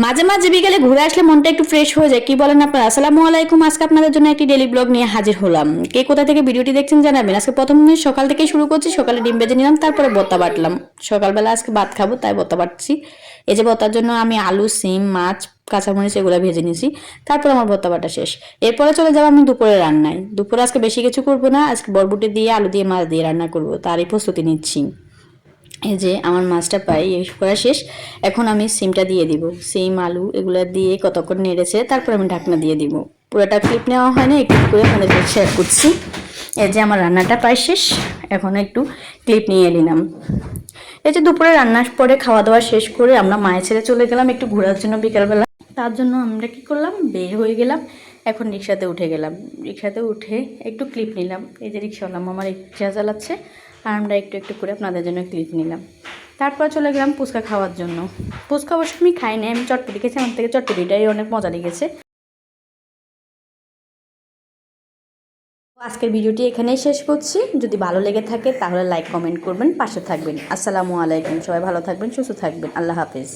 মাঝে মাঝে বিকেলে ঘুরে আসলে মনটা একটু ফ্রেশ হয়ে যায়, কি বলেন আপনারা? আসসালামু আলাইকুম। আজকে আপনাদের জন্য একটি ডেইলি ব্লগ নিয়ে হাজির হলাম। কে কোথা থেকে ভিডিওটি দেখছেন জানাবেন। আজকে প্রথমে সকাল থেকেই শুরু করছি। সকালে ডিম ভেজে নিলাম, তারপরে ভর্তা বাটলাম। সকালবেলা আজকে ভাত খাবো তাই ভর্তা বাটছি। এই যে ভর্তার জন্য আমি আলু, সিম, মাছ, কাঁচামরিচ এগুলো ভেজে নিয়েছি। তারপর আমার ভর্তা বাটা শেষ। এরপরে চলে যাবো আমি দুপুরে রান্নায়। দুপুরে আজকে বেশি কিছু করবো না, আজকে বরবটি দিয়ে আলু দিয়ে মাছ দিয়ে রান্না করবো, তারই প্রস্তুতি নিচ্ছি। এই যে আমার মাছটা প্রায় ইউজ করা শেষ। এখন আমি সিমটা দিয়ে দিব, সিম আলু এগুলো দিয়ে কতক্ষণ নেড়েছে তারপর আমি ঢাকনা দিয়ে দিব। পুরোটা ক্লিপ নেওয়া হয় না, একটু করে আপনাদের শেয়ার করছি। এই যে আমার রান্নাটা প্রায় শেষ, এখন একটু ক্লিপ নিয়ে নিলাম। এই যে দুপুরে রান্নার পরে খাওয়া দাওয়া শেষ করে আমরা মায়ের ছেড়ে চলে গেলাম একটু ঘোরার জন্য বিকালবেলা। তার জন্য আমরা কি করলাম, বের হয়ে গেলাম। এখন রিক্সাতে উঠে গেলাম। রিক্সাতে উঠে একটু ক্লিপ নিলাম। এই যে রিক্সাওয়ালা আমার রিক্সা চালাচ্ছে আর আমরা একটু একটু করে আপনাদের জন্য ক্লিপ নিলাম। তারপর চলে গেলাম ফুচকা খাওয়ার জন্য। ফুচকা অবশ্য আমি খাইনি, আমি চটপটি খেয়েছি। আমার থেকে চটপটিটাই অনেক মজা লেগেছে। আজকের ভিডিওটি এখানেই শেষ করছি। যদি ভালো লেগে থাকে তাহলে লাইক কমেন্ট করবেন, পাশে থাকবেন। আসসালামু আলাইকুম। সবাই ভালো থাকবেন, সুস্থ থাকবেন। আল্লাহ হাফেজ।